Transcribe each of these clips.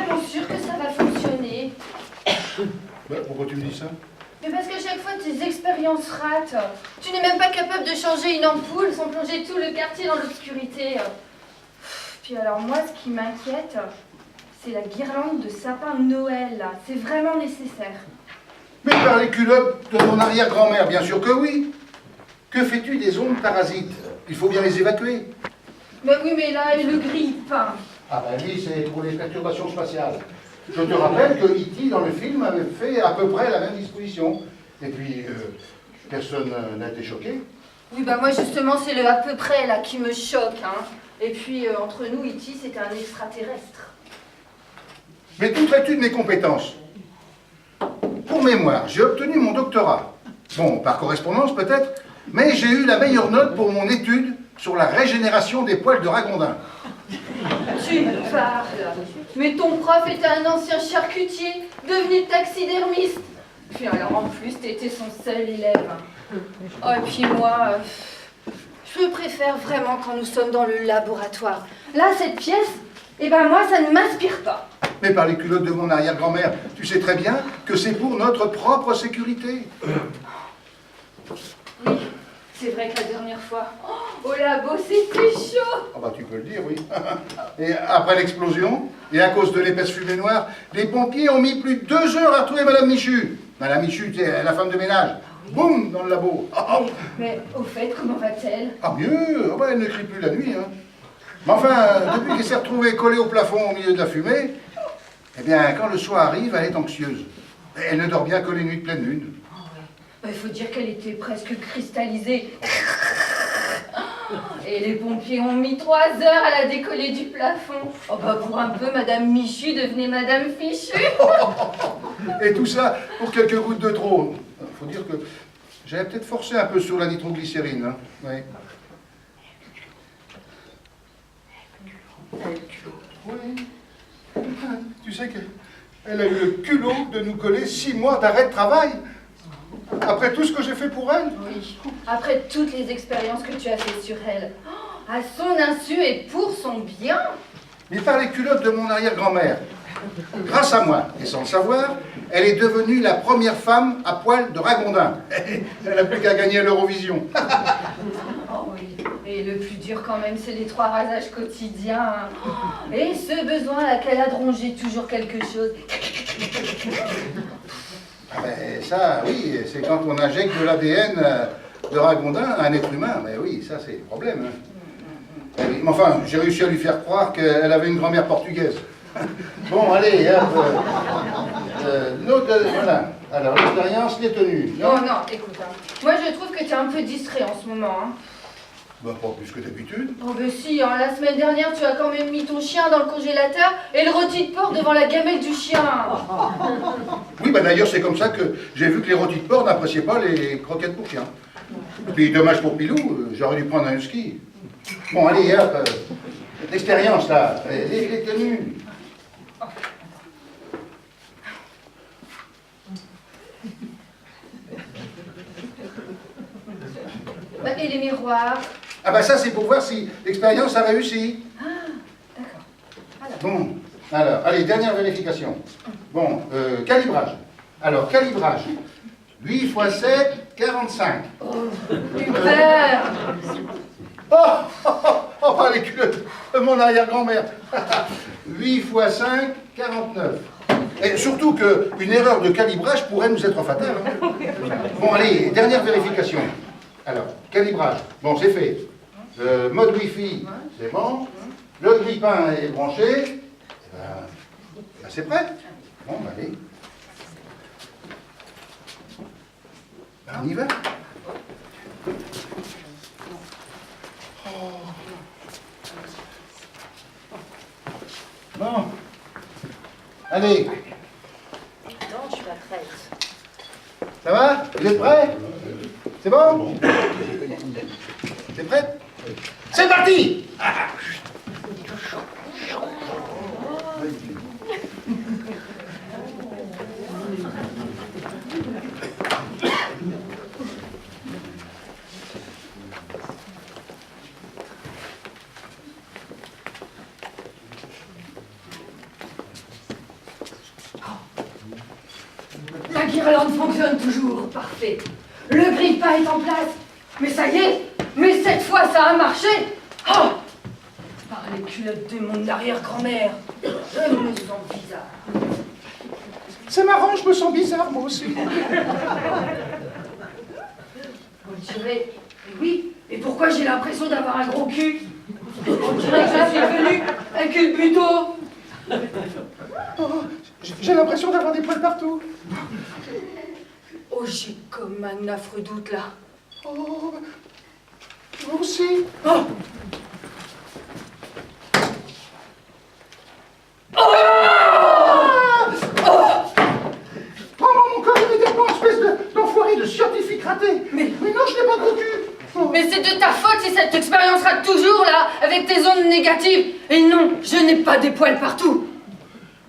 vraiment sûre que ça va fonctionner. Pourquoi tu me dis ça? Mais parce qu'à chaque fois, tes expériences ratent. Tu n'es même pas capable de changer une ampoule sans plonger tout le quartier dans l'obscurité. Puis alors moi, ce qui m'inquiète, c'est la guirlande de sapin de Noël, là. C'est vraiment nécessaire. Mais par les culottes de mon arrière-grand-mère, bien sûr que oui. Que fais-tu des ondes parasites? Il faut bien les évacuer. Mais oui, mais là, et le grille-pain. Ah ben oui, c'est pour les perturbations spatiales. Je te rappelle que E.T. dans le film avait fait à peu près la même disposition. Et puis, personne n'a été choqué. Oui, bah moi justement, c'est le à peu près là qui me choque, hein. Et puis, entre nous, E.T., c'est un extraterrestre. Mais d'où traites-tu de mes compétences? Pour mémoire, j'ai obtenu mon doctorat. Bon, par correspondance peut-être, mais j'ai eu la meilleure note pour mon étude sur la régénération des poils de ragondin. Tu parles. Mais ton prof était un ancien charcutier, devenu taxidermiste. Puis alors en plus, t'étais son seul élève. Oh, et puis moi, je préfère vraiment quand nous sommes dans le laboratoire. Là, cette pièce, eh ben moi, ça ne m'inspire pas. Mais par les culottes de mon arrière-grand-mère, tu sais très bien que c'est pour notre propre sécurité. Oui, c'est vrai que la dernière fois, au labo, c'était chaud. Ah bah tu peux le dire, oui. Et après l'explosion, et à cause de l'épaisse fumée noire, les pompiers ont mis plus de 2 heures à retrouver Madame Michu. Madame Michu, c'est la femme de ménage. Boum, dans le labo. Mais au fait, comment va-t-elle? Ah mieux, elle ne crie plus la nuit. Hein. Mais enfin, depuis qu'elle s'est retrouvée collée au plafond au milieu de la fumée, eh bien, quand le soir arrive, elle est anxieuse. Elle ne dort bien que les nuits de pleine lune. Il faut dire qu'elle était presque cristallisée. Et les pompiers ont mis 3 heures à la décoller du plafond. Oh bah pour un peu, Madame Michu devenait Madame Fichu. Et tout ça pour quelques gouttes de trop. Il faut dire que j'avais peut-être forcé un peu sur la nitroglycérine. Hein. Oui. Oui. Tu sais qu'elle a eu le culot de nous coller 6 mois d'arrêt de travail. Après tout ce que j'ai fait pour elle. Oui, après toutes les expériences que tu as faites sur elle. À son insu et pour son bien. Mais par les culottes de mon arrière-grand-mère. Grâce à moi, et sans le savoir, elle est devenue la première femme à poil de ragondin. Elle n'a plus qu'à gagner l'Eurovision. Oh oui, et le plus dur quand même, c'est les 3 rasages quotidiens. Et ce besoin qu'elle a de ronger toujours quelque chose. Ah ben ça, oui, c'est quand on injecte de l'ADN de ragondin à un être humain. Mais oui, ça c'est le problème. Hein. Mais enfin, j'ai réussi à lui faire croire qu'elle avait une grand-mère portugaise. Bon, allez, voilà. Alors, l'expérience, les tenues. Non, non, écoute, hein. Moi je trouve que tu es un peu distrait en ce moment. Hein. Bah, pas plus que d'habitude. Oh ben si, hein, la semaine dernière tu as quand même mis ton chien dans le congélateur et le rôti de porc devant la gamelle du chien. Oui, bah d'ailleurs c'est comme ça que j'ai vu que les rôtis de porc n'appréciaient pas les croquettes pour chien. Puis dommage pour Pilou, j'aurais dû prendre un husky. Bon, allez, hop, l'expérience là, les tenues. Bah, et les miroirs? Ah bah ça c'est pour voir si l'expérience a réussi. Ah, d'accord. Alors. Bon, alors, allez, dernière vérification. Bon, calibrage. Alors, calibrage. 8 x 7, 45. Oh, super. Oh, pas les culottes de mon arrière-grand-mère. 8 x 5, 49. Et surtout qu'une erreur de calibrage pourrait nous être fatale. Hein. Bon, allez, dernière vérification. Alors, calibrage. Bon, c'est fait. Mode Wi-Fi, c'est bon. Le grille-pain est branché. Ben, c'est prêt. Bon, allez. Ben, on y va. Bon. Allez. Non, je suis pas prête. Ça va? Vous êtes prêts? C'est bon? C'est prêt? C'est parti! guirlande fonctionne toujours, parfait. Le grille-pain est en place. Mais ça y est, mais cette fois ça a marché. Oh, par les culottes de mon arrière-grand-mère, je me sens bizarre. C'est marrant, je me sens bizarre, moi aussi. On dirait, mais oui, et pourquoi j'ai l'impression d'avoir un gros cul? On dirait que je suis venue un cul buto. Oh, j'ai l'impression d'avoir des poils partout. Oh, j'ai comme un affreux doute là. Oh, moi aussi. Oh, oh, oh. Oh, mon corps immédiatement, espèce d'enfoiré de scientifique raté. Mais non, je n'ai pas de gros cul. Oh. Mais c'est de ta faute si cette expérience rate toujours là, avec tes ondes négatives. Et non, je n'ai pas des poils partout.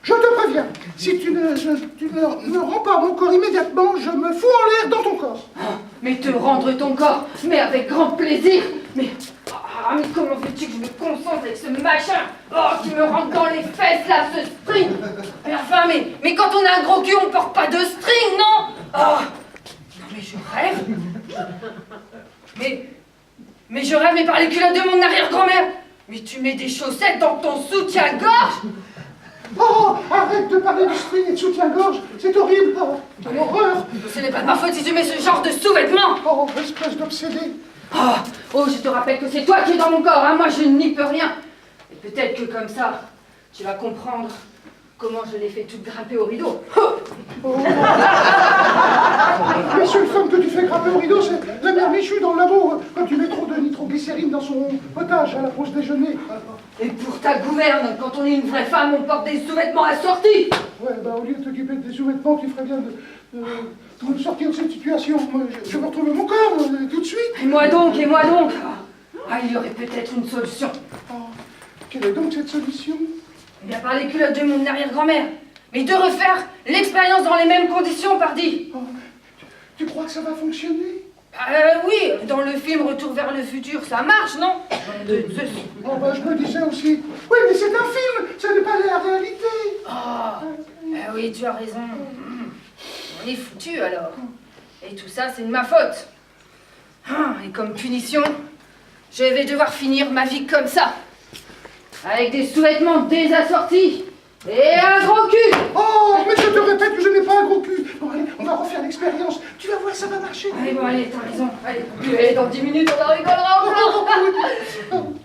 Je te préviens, si tu ne rends pas mon corps immédiatement, je me fous en l'air dans ton corps. Oh, mais te rendre ton corps, mais avec grand plaisir. Mais comment veux-tu que je me concentre avec ce machin? Oh, qui me rentre dans les fesses là, ce string. Mais enfin, mais quand on a un gros cul, on porte pas de string, non? Oh, non mais je rêve. Mais je rêve, mais par les culottes de mon arrière-grand-mère. Mais tu mets des chaussettes dans ton soutien-gorge? Oh, arrête de parler du string et de soutien-gorge, c'est horrible. Oh, quelle horreur. Ce n'est pas de ma faute si tu mets ce genre de sous-vêtements. Oh, espèce d'obsédé. Oh, je te rappelle que c'est toi qui es dans mon corps, hein. Moi je n'y peux rien. Et peut-être que comme ça, tu vas comprendre comment je l'ai fait toute grimper au rideau. Oh. Les seules femmes que tu fais grimper au rideau, c'est la mère Michu dans le labo, quand tu mets trop de nitroglycérine dans son potage à la pause déjeuner. Et pour ta gouverne, quand on est une vraie femme, on porte des sous-vêtements assortis. Ouais, bah au lieu de t'occuper de tes sous-vêtements, tu ferais bien de sortir de cette situation. Moi, je veux retrouver mon corps, tout de suite. Et moi donc. Il y aurait peut-être une solution. Oh, quelle est donc cette solution? Eh bien, par les culottes de mon arrière-grand-mère. Mais de refaire l'expérience dans les mêmes conditions, pardi. Oh, tu crois que ça va fonctionner? Oui, dans le film Retour vers le futur, ça marche, non? Oh, bah, je me disais aussi. Oui, mais c'est un film, ça n'est pas la réalité. Oui, tu as raison. On est foutu alors. Et tout ça, c'est de ma faute. Et comme punition, je vais devoir finir ma vie comme ça. Avec des sous-vêtements désassortis. Et un gros cul. Oh, mais je te répète que je n'ai pas un gros cul. Bon, allez, on va refaire l'expérience. Tu vas voir, ça va marcher. Allez, t'as raison. Allez, dans 10 minutes, on en rigolera encore.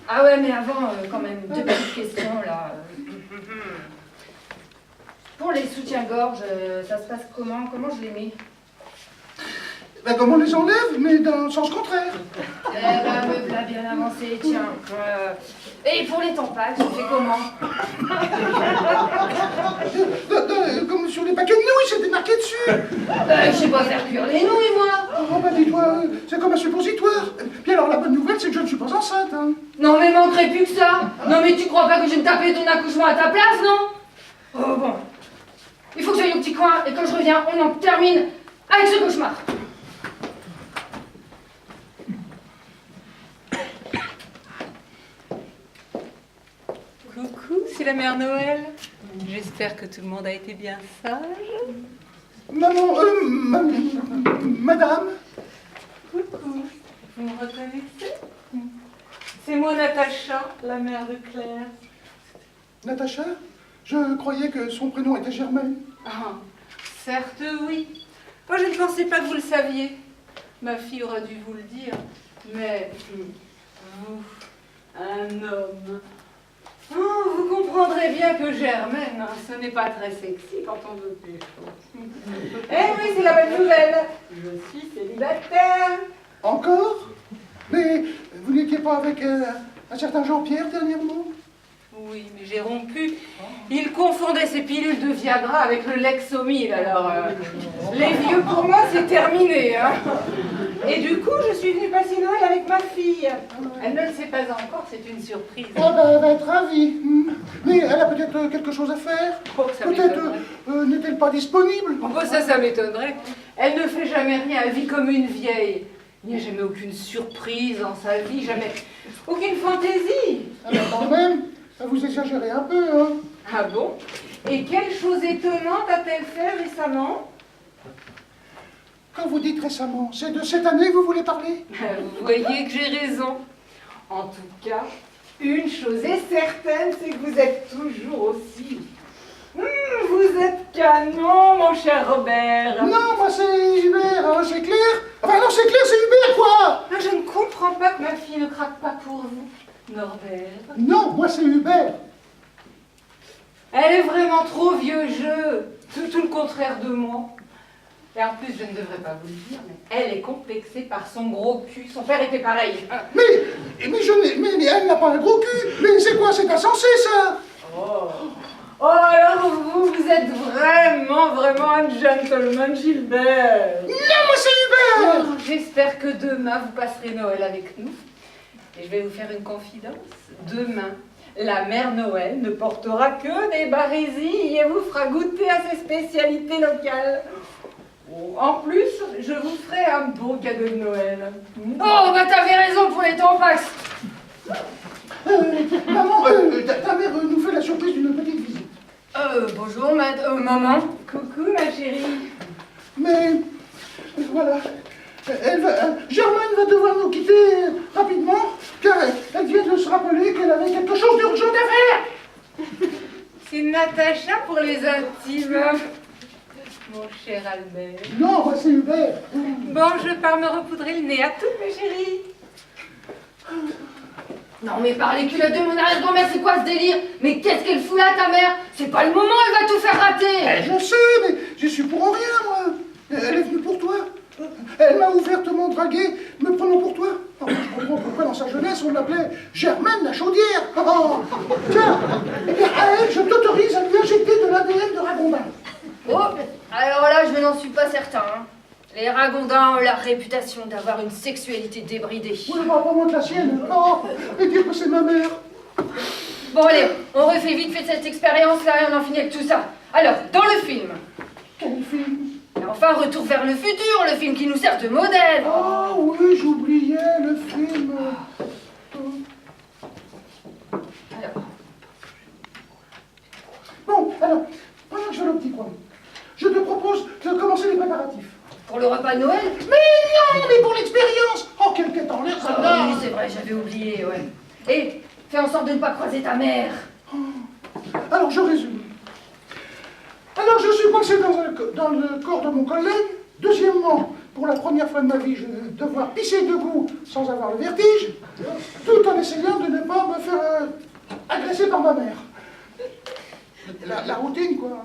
Ah ouais, mais avant, quand même, deux petites questions, là. Pour les soutiens-gorge, ça se passe comment? Comment je les mets? Ben, comme on les enlève, mais dans le sens contraire. Eh ben, me voilà bien avancé, tiens. Et pour les tampax, je fais comment? Comme sur les paquets de nouilles, c'était marqué dessus. Je sais pas faire cuire les nouilles, moi. Oh, bah dis-toi, c'est comme un suppositoire. Puis alors, la bonne nouvelle, c'est que je ne suis pas enceinte, hein. Non, mais manquerait plus que ça. Non, mais tu crois pas que je vais me taper ton accouchement à ta place, non? Oh, bon. Il faut que j'aille au petit coin, et quand je reviens, on en termine avec ce cauchemar. Coucou, c'est la mère Noël. J'espère que tout le monde a été bien sage. Maman, madame. Coucou, vous me reconnaissez? C'est moi Natacha, la mère de Claire. Natacha? Je croyais que son prénom était Germaine. Ah, certes oui. Moi je ne pensais pas que vous le saviez. Ma fille aurait dû vous le dire. Mais vous, un homme. Oh, vous comprendrez bien que Germaine, hein, ce n'est pas très sexy quand on veut pécho. Eh oui, c'est la bonne nouvelle. Je suis célibataire. Encore? Mais vous n'étiez pas avec un certain Jean-Pierre dernièrement? Oui, mais j'ai rompu. Il confondait ses pilules de Viagra avec le Lexomil, alors les vieux pour moi c'est terminé. Hein. Et du coup, je suis venue passer Noël avec ma fille. Elle ne le sait pas encore, c'est une surprise. Ah ben, elle va être ravie. Mais elle a peut-être quelque chose à faire. Oh, ça Peut-être m'étonnerait. n'est-elle pas disponible? Oh, ça m'étonnerait. Elle ne fait jamais rien, elle vit comme une vieille. Il n'y a jamais aucune surprise dans sa vie, jamais aucune fantaisie. Ah ben, quand même, vous exagérez un peu, hein. Ah bon? Et quelle chose étonnante a-t-elle fait récemment? Quand vous dites récemment, c'est de cette année que vous voulez parler? Vous voyez que j'ai raison. En tout cas, une chose est certaine, c'est que vous êtes toujours aussi... vous êtes canon, mon cher Robert. Non, moi c'est Hubert, hein, c'est clair? Enfin non, c'est clair, c'est Hubert, quoi! Non, je ne comprends pas que ma fille ne craque pas pour vous, Norbert. Non, moi c'est Hubert. Elle est vraiment trop vieux jeu. Tout le contraire de moi. Et en plus, je ne devrais pas vous le dire, mais elle est complexée par son gros cul. Son père était pareil. Mais elle n'a pas un gros cul. Mais c'est quoi, c'est insensé, ça? Oh, alors vous êtes vraiment un gentleman, Gilbert. Non, moi c'est Hubert. Oh, j'espère que demain, vous passerez Noël avec nous. Et je vais vous faire une confidence. Demain, la mère Noël ne portera que des barésilles et vous fera goûter à ses spécialités locales. En plus, je vous ferai un beau cadeau de Noël. Oh, bah t'avais raison pour les tampax. Maman, ta mère nous fait la surprise d'une petite visite. Bonjour, maman. Coucou, ma chérie. Mais, voilà, Germaine va devoir nous quitter rapidement, car elle vient de se rappeler qu'elle avait quelque chose d'urgent à faire. C'est Natacha pour les intimes. Mon cher Albert. Non, moi c'est Hubert. Bon, je pars me repoudrer le nez à toutes, mes chéris. Non mais par les culottes de mon arrière-grand-mère, c'est quoi ce délire? Mais qu'est-ce qu'elle fout là, ta mère? C'est pas le moment, elle va tout faire rater. Je sais, mais j'y suis pour rien, moi. Elle est venue pour toi. Elle m'a ouvertement dragué, me prenant pour toi. Alors, je comprends pourquoi dans sa jeunesse on l'appelait Germaine la chaudière. Oh, tiens, eh bien, à elle, je t'autorise à lui injecter de l'ADN de Ragondin. Oh, alors là, je n'en suis pas certain. Hein. Les Ragondins ont la réputation d'avoir une sexualité débridée. Oui, bah, pas moins que la sienne. Oh, et dire que c'est ma mère. Bon allez, on refait vite fait cette expérience-là et on en finit avec tout ça. Alors, dans le film. Quel film? Et enfin, Retour vers le futur, le film qui nous sert de modèle. Ah oui, j'oubliais le film. Alors. Bon, alors, pendant que je fais le petit coin, je te propose de commencer les préparatifs. Pour le repas de Noël? Mais non, mais pour l'expérience. Oh, quel quête en l'air, ça va. Oui, c'est vrai, j'avais oublié, ouais. Et fais en sorte de ne pas croiser ta mère. Alors, je résume. Alors, je suis coincé dans le corps de mon collègue. Deuxièmement, pour la première fois de ma vie, je vais devoir pisser debout sans avoir le vertige, tout en essayant de ne pas me faire agresser par ma mère. La routine, quoi.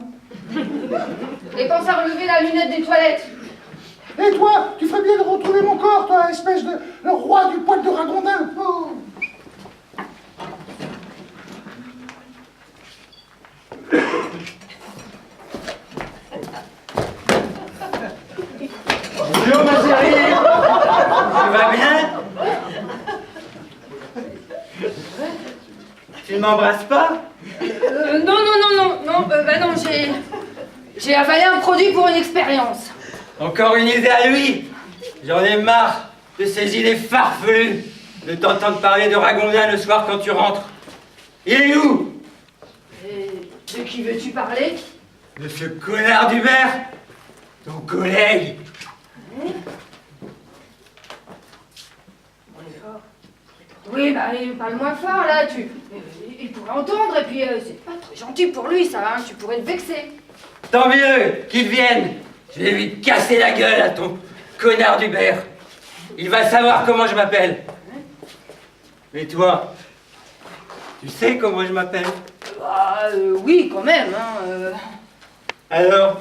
Et pense à relever la lunette des toilettes. Et toi, tu ferais bien de retrouver mon corps, toi, espèce de le roi du poil de Ragondin. Oh. Bonjour ma chérie. Tu vas bien? Tu ne m'embrasses pas? Non, j'ai avalé un produit pour une expérience. Encore une idée à lui. J'en ai marre de ces idées farfelues, de t'entendre parler de Ragondin le soir quand tu rentres. Il est où? Et de qui veux-tu parler? De ce connard d'Hubert, ton collègue. Oui, bah, parle moins fort, là, il pourrait entendre, et puis c'est pas très gentil pour lui, ça, hein, tu pourrais le vexer. Tant mieux qu'il vienne. Je vais lui casser la gueule à ton connard d'Hubert. Il va savoir comment je m'appelle. Mais toi, tu sais comment je m'appelle? Bah, oui, quand même, hein. Alors,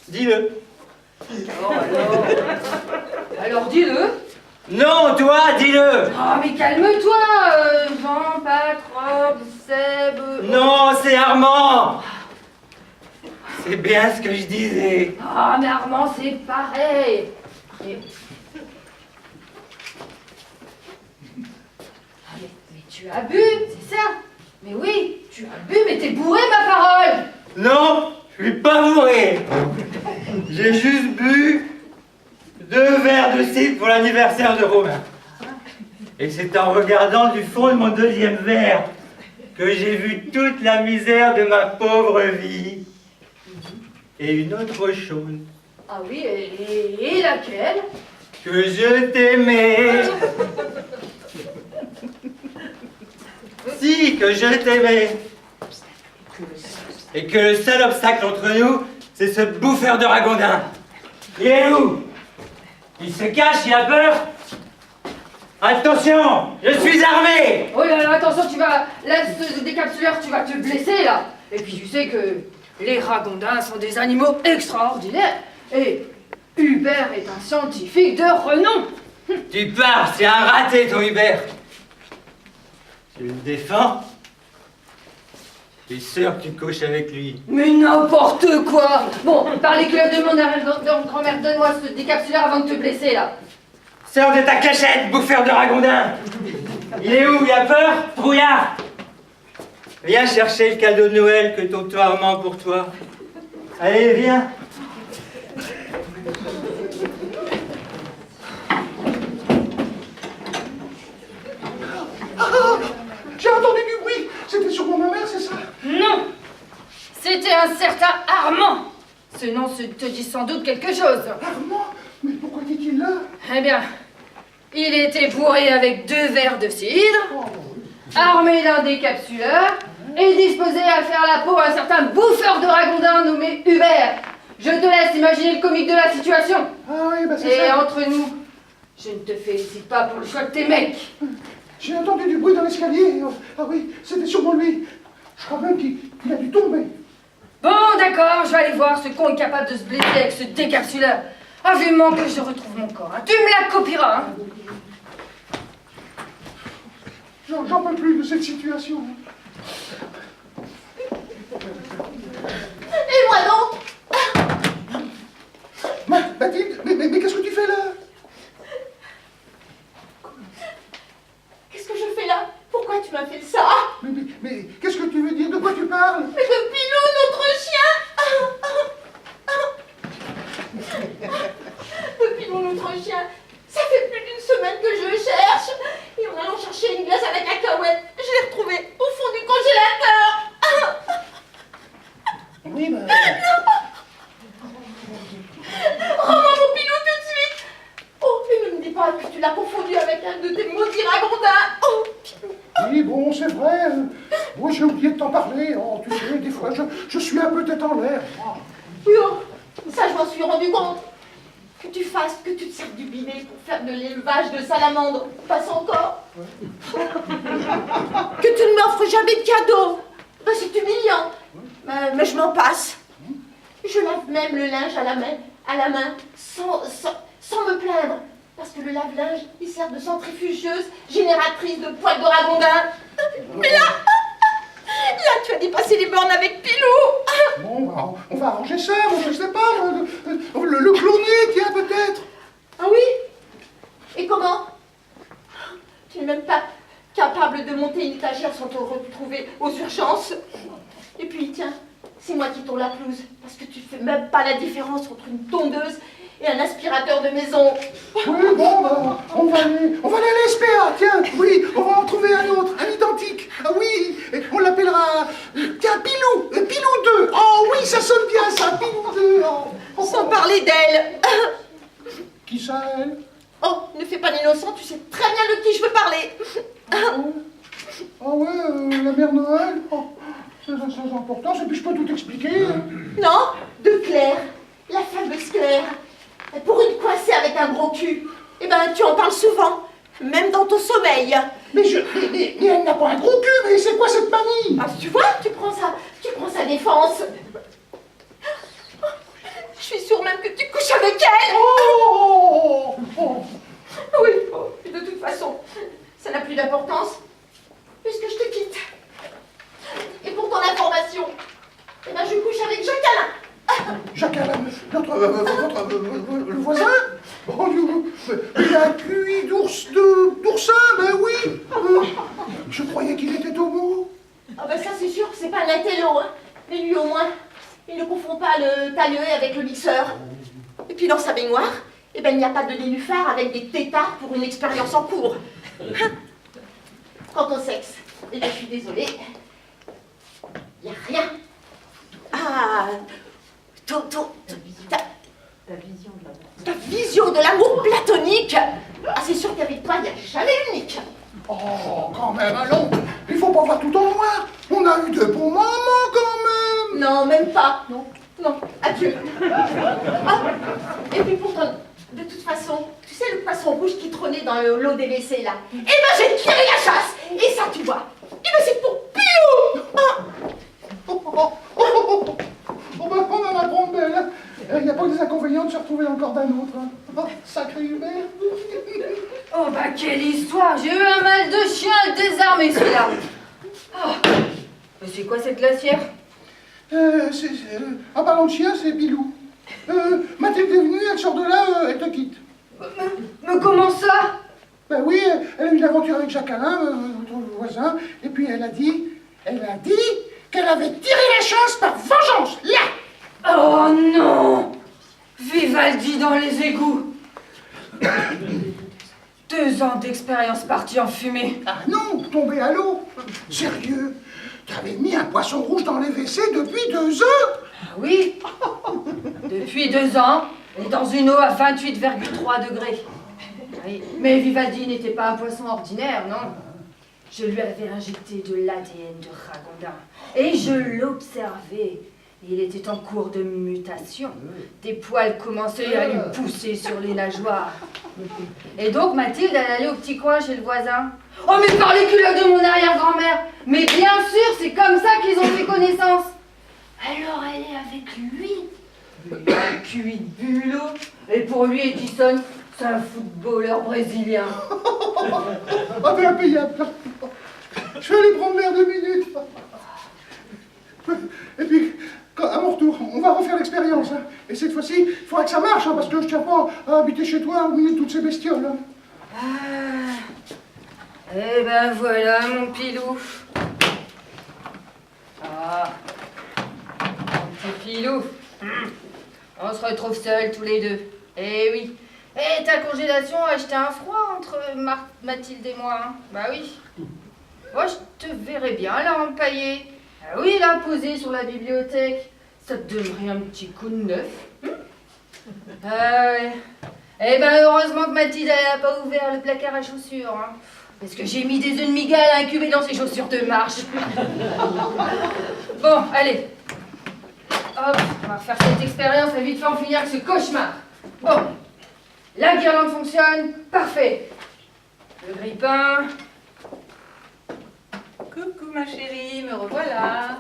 dis-le. Alors dis-le. Non, toi, dis-le. Ah, mais calme-toi, Jean, Patrobe, Seb... Non, c'est Armand. C'est bien ce que je disais. Ah, mais Armand, c'est pareil. Mais tu as bu, c'est ça? Mais oui, tu as bu, mais t'es bourré, ma parole. Non, je suis pas bourré. J'ai juste bu 2 verres de cidre pour l'anniversaire de Romain. Et c'est en regardant du fond de mon 2e verre que j'ai vu toute la misère de ma pauvre vie. Et une autre chose, Ah oui, et laquelle? Que je t'aimais. Si, que je t'aimais. Et que le seul obstacle entre nous, c'est ce bouffeur de ragondin. Il est où? Il se cache, il a peur? Attention, je suis armé! Oh là là, attention, là, ce décapsuleur, tu vas te blesser, là. Et puis, tu sais que les ragondins sont des animaux extraordinaires. Et Hubert est un scientifique de renom. Tu pars, c'est un raté, ton Hubert. Tu le défends? Je suis sûr que tu couches avec lui. Mais n'importe quoi. Bon, par les culottes de mon grand-mère, donne-moi ce décapsuleur avant de te blesser, là. Sors de ta cachette, bouffeur de ragondin! Il est où? Il a peur? Trouillard! Viens chercher le cadeau de Noël que ton toit armand pour toi. Allez, viens! J'ai entendu du bruit. C'était sûrement ma mère, c'est ça? Non, c'était un certain Armand. Ce nom te dit sans doute quelque chose. Armand? Mais pourquoi est-il là? Eh bien, il était bourré avec 2 verres de cidre, armé d'un décapsuleur et disposé à faire la peau à un certain bouffeur de ragondin nommé Hubert. Je te laisse imaginer le comique de la situation. Ah oui, bah c'est Et ça. entre nous, je ne te félicite pas pour le choix de tes mecs. J'ai entendu du bruit dans l'escalier. Ah oui, c'était sûrement lui. Je crois même qu'il a dû tomber. Bon, d'accord, je vais aller voir ce con est capable de se blesser avec ce décapsuleur. Ah, vivement que je retrouve mon corps. Hein. Tu me la copieras, hein. J'en peux plus de cette situation. Et moi donc? Mathilde, mais qu'est-ce que tu fais là? Qu'est-ce que je fais là? Pourquoi tu m'as fait ça? Mais qu'est-ce que tu veux dire? De quoi tu parles? Mais de Pilou, notre chien! De Pilou, notre chien! Ça fait plus d'une semaine que je le cherche! Et en allant chercher une glace à la cacahuète, je l'ai retrouvé au fond du congélateur! Oui, bah... Rends-moi mon Pilou tout de suite! Oh, et ne me dis pas que tu l'as confondu avec un de tes maudits ragondins! Oh, Pilou! Oui, bon, c'est vrai. Bon, j'ai oublié de t'en parler. Oh, tu sais, des fois, je suis un peu tête en l'air. Oui, oh, ça je m'en suis rendu compte. Que tu te serves du bidet pour faire de l'élevage de salamandres, passe encore. Que tu ne m'offres jamais de cadeaux, ben, c'est humiliant. Mais je m'en passe. Je lave même le linge à la main, sans me plaindre. Parce que le lave-linge, il sert de centrifugeuse, génératrice de poils de ragondin. Mais là, tu as dépassé les bornes avec Pilou. Bon, bah, on va arranger ça, moi, je sais pas. Le cloner, tiens, peut-être. Ah oui? Et comment? Tu n'es même pas capable de monter une étagère sans te retrouver aux urgences. Et puis, tiens, c'est moi qui tourne la pelouse, parce que tu fais même pas la différence entre une tondeuse et un aspirateur de maison. Oui, bon, bah, on va aller à l'SPA, tiens, oui, on va en trouver un autre, un identique. Ah oui, et on l'appellera, tiens, Pilou 2. Oh oui, ça sonne bien, ça, Pilou 2. Oh. Sans parler d'elle. Qui ça, elle? Oh, ne fais pas l'innocent, tu sais très bien de qui je veux parler. Ah ouais, la mère Noël. Oh, c'est important, et puis je peux tout expliquer. Non, de Claire, la fameuse Claire. Pour une coincée avec un gros cul, eh ben tu en parles souvent, même dans ton sommeil. Mais elle n'a pas un gros cul, mais c'est quoi cette manie? Ah, tu vois, tu prends sa défense. Je suis sûre même que tu couches avec elle. Oh. Oui, oh, et de toute façon, ça n'a plus d'importance, puisque je te quitte. Et pour ton information, eh ben je couche avec Jacques Alain. Jacques Alain, le voisin? Oh, il a un QI d'oursin, ben oui. Je croyais qu'il était homo. Ah ben ça c'est sûr que c'est pas un intello, hein. Mais lui au moins, il ne confond pas le tailleux avec le mixeur. Et puis dans sa baignoire, eh ben il n'y a pas de nénuphar avec des tétards pour une expérience en cours. Quant au sexe, eh ben je suis désolée, il n'y a rien. Ah, t'as unique. Ah, c'est sûr qu'avec toi, il n'y a jamais unique. Oh, quand même, allons. Il faut pas voir tout en noir. On a eu 2 bons moments, quand même. Non, même pas. Non, non, adieu. Ah, et puis pourtant, de toute façon, tu sais le poisson rouge qui trônait dans l'eau des WC là? Eh ben j'ai tiré la chasse. Et ça, tu vois. Eh ben c'est pour Pilou. Ah. Oh, ben, on en apprend belle. Hein. Il n'y a pas des inconvénients de se retrouver encore d'un autre. Hein. Oh, sacré Hubert. Oh bah quelle histoire! J'ai eu un mal de chien à le désarmer celui-là! Oh. Mais c'est quoi cette glacière? En parlant de chien, c'est Pilou. Mathilde est venue, elle sort de là, elle te quitte. Mais comment ça? Ben oui, elle a eu une aventure avec Jacques Alain, notre voisin, et puis elle a dit qu'elle avait tiré la chasse par vengeance, là. Oh non! Vivaldi dans les égouts! 2 ans d'expérience partie en fumée. Ah non, tombé à l'eau. Sérieux, t'avais mis un poisson rouge dans les WC depuis 2 ans? Ah oui? Depuis 2 ans, et dans une eau à 28,3 degrés. Oui. Mais Vivaldi n'était pas un poisson ordinaire, non? Je lui avais injecté de l'ADN de Ragondin. Et je l'observais. Il était en cours de mutation. Des poils commençaient à lui pousser sur les nageoires. Et donc Mathilde, elle allait au petit coin chez le voisin. Oh mais par les culottes de mon arrière-grand-mère! Mais bien sûr, c'est comme ça qu'ils ont fait connaissance. Alors elle est avec lui. Il a cuit de bulot. Et pour lui, Edison, c'est un footballeur brésilien. Ah ben impayable. Je vais aller prendre l'air 2 minutes. Et puis, à mon retour, on va refaire l'expérience. Hein. Et cette fois-ci, il faudra que ça marche, hein, parce que je tiens pas à habiter chez toi au milieu de toutes ces bestioles. Hein. Ah. Eh ben voilà, mon pilou. Ah. Mon petit pilou. On se retrouve seuls tous les deux. Eh oui. Et ta congélation a acheté un froid entre Mathilde et moi. Hein. Bah oui. Moi, je te verrais bien là empaillée. Ah oui, là, posée sur la bibliothèque. Ça te donnerait un petit coup de neuf. Ah ouais. Eh ben, heureusement que Mathilde n'a pas ouvert le placard à chaussures. Hein. Parce que j'ai mis des œufs de migale à incuber dans ses chaussures de marche. Bon, allez. Hop, on va refaire cette expérience et vite fait en finir avec ce cauchemar. Bon. La guirlande fonctionne. Parfait. Le grille-pain. Coucou ma chérie, me revoilà.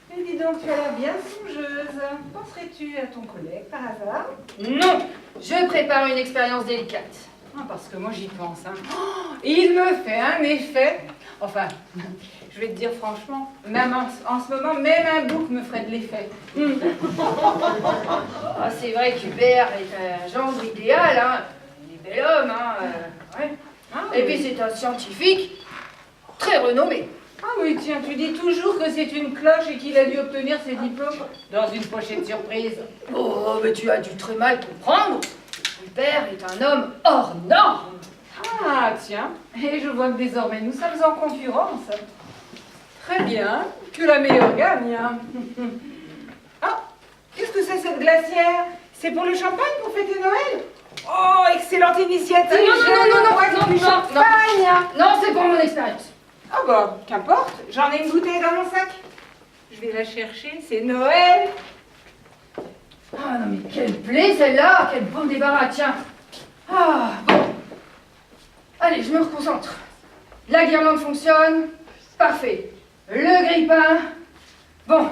Mais dis donc, tu as l'air bien songeuse. Penserais-tu à ton collègue par hasard? Non, je prépare une expérience délicate. Ah, parce que moi j'y pense. Hein. Oh, il me fait un effet. Enfin, je vais te dire franchement, même en ce moment, même un bouc me ferait de l'effet. Ah, c'est vrai qu'Hubert est un gendre idéal, hein. Il est bel homme, hein. Ouais. Ah, Et oui. puis c'est un scientifique très renommé. Ah oui, tiens, tu dis toujours que c'est une cloche et qu'il a dû obtenir ses diplômes dans une pochette surprise. Oh, mais tu as dû très mal comprendre. Hubert est un homme hors norme. Ah, tiens, et je vois que désormais nous sommes en concurrence. Très bien, que la meilleure gagne. Hein. Ah, qu'est-ce que c'est cette glacière? C'est pour le champagne pour fêter Noël? Oh, excellente initiative! Non, Champagne! non, c'est pour mon expérience. Ah bah, qu'importe, j'en ai une bouteille dans mon sac. Je vais la chercher, c'est Noël. Ah non mais quelle plaie celle-là, quel bon débarras, tiens. Ah, bon. Allez, je me reconcentre. La guirlande fonctionne. Parfait. Le grille-pain. Bon.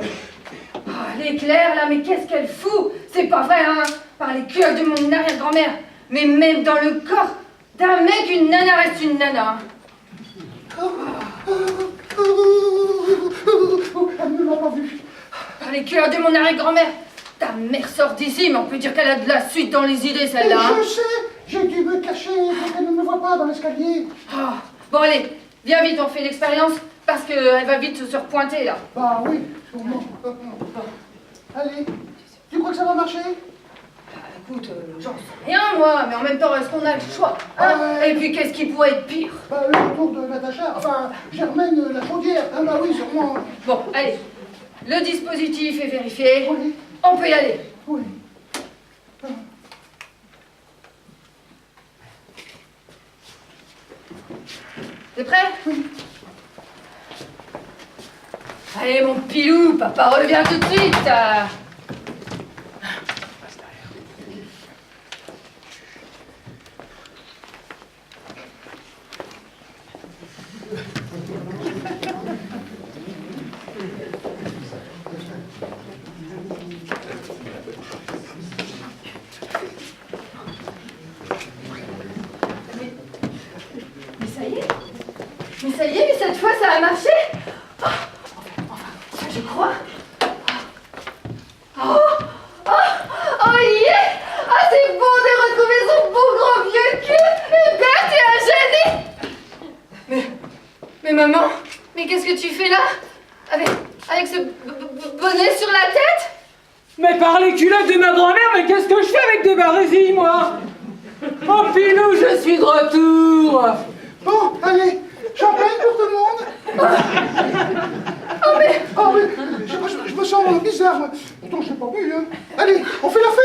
Ah, l'éclair là, mais qu'est-ce qu'elle fout? C'est pas vrai, hein? Par les culottes de mon arrière-grand-mère. Mais même dans le corps d'un mec, une nana reste une nana. Elle ne m'a pas vu. Par les culottes de mon arrière-grand-mère. Ta mère sort d'ici, mais on peut dire qu'elle a de la suite dans les idées, celle-là. Hein. Je sais, j'ai dû me cacher pour qu'elle ne me voie pas dans l'escalier. Ah, bon allez, viens vite, on fait l'expérience, parce qu'elle va vite se repointer là. Bah oui, sûrement. Allez, tu crois que ça va marcher? Bah, écoute, j'en sais rien moi, mais en même temps, est-ce qu'on a le choix hein? Ouais. Et puis qu'est-ce qui pourrait être pire? Bah le retour de Natacha, enfin Germaine la chaudière. Ah bah oui, sûrement. Bon, allez, le dispositif est vérifié, Oui, on peut y aller. oui. T'es prêt? Allez, mon pilou, papa revient tout de suite. Mais ça y est. Mais ça y est, mais cette fois ça a marché. Enfin, je crois. Oh yeah. Ah, c'est bon de retrouver son beau grand vieux cul. Hubert, tu es un génie. Mais maman, mais qu'est-ce que tu fais là? Avec ce bonnet sur la tête? Mais par les culottes de ma grand-mère, mais qu'est-ce que je fais avec des barésies, moi? Oh, Pilou, je suis de retour. Bon, allez, champagne pour tout le monde. Oh mais... Ah oui, je me sens bizarre. Pourtant, je sais pas bu, hein. Allez, on fait la fête.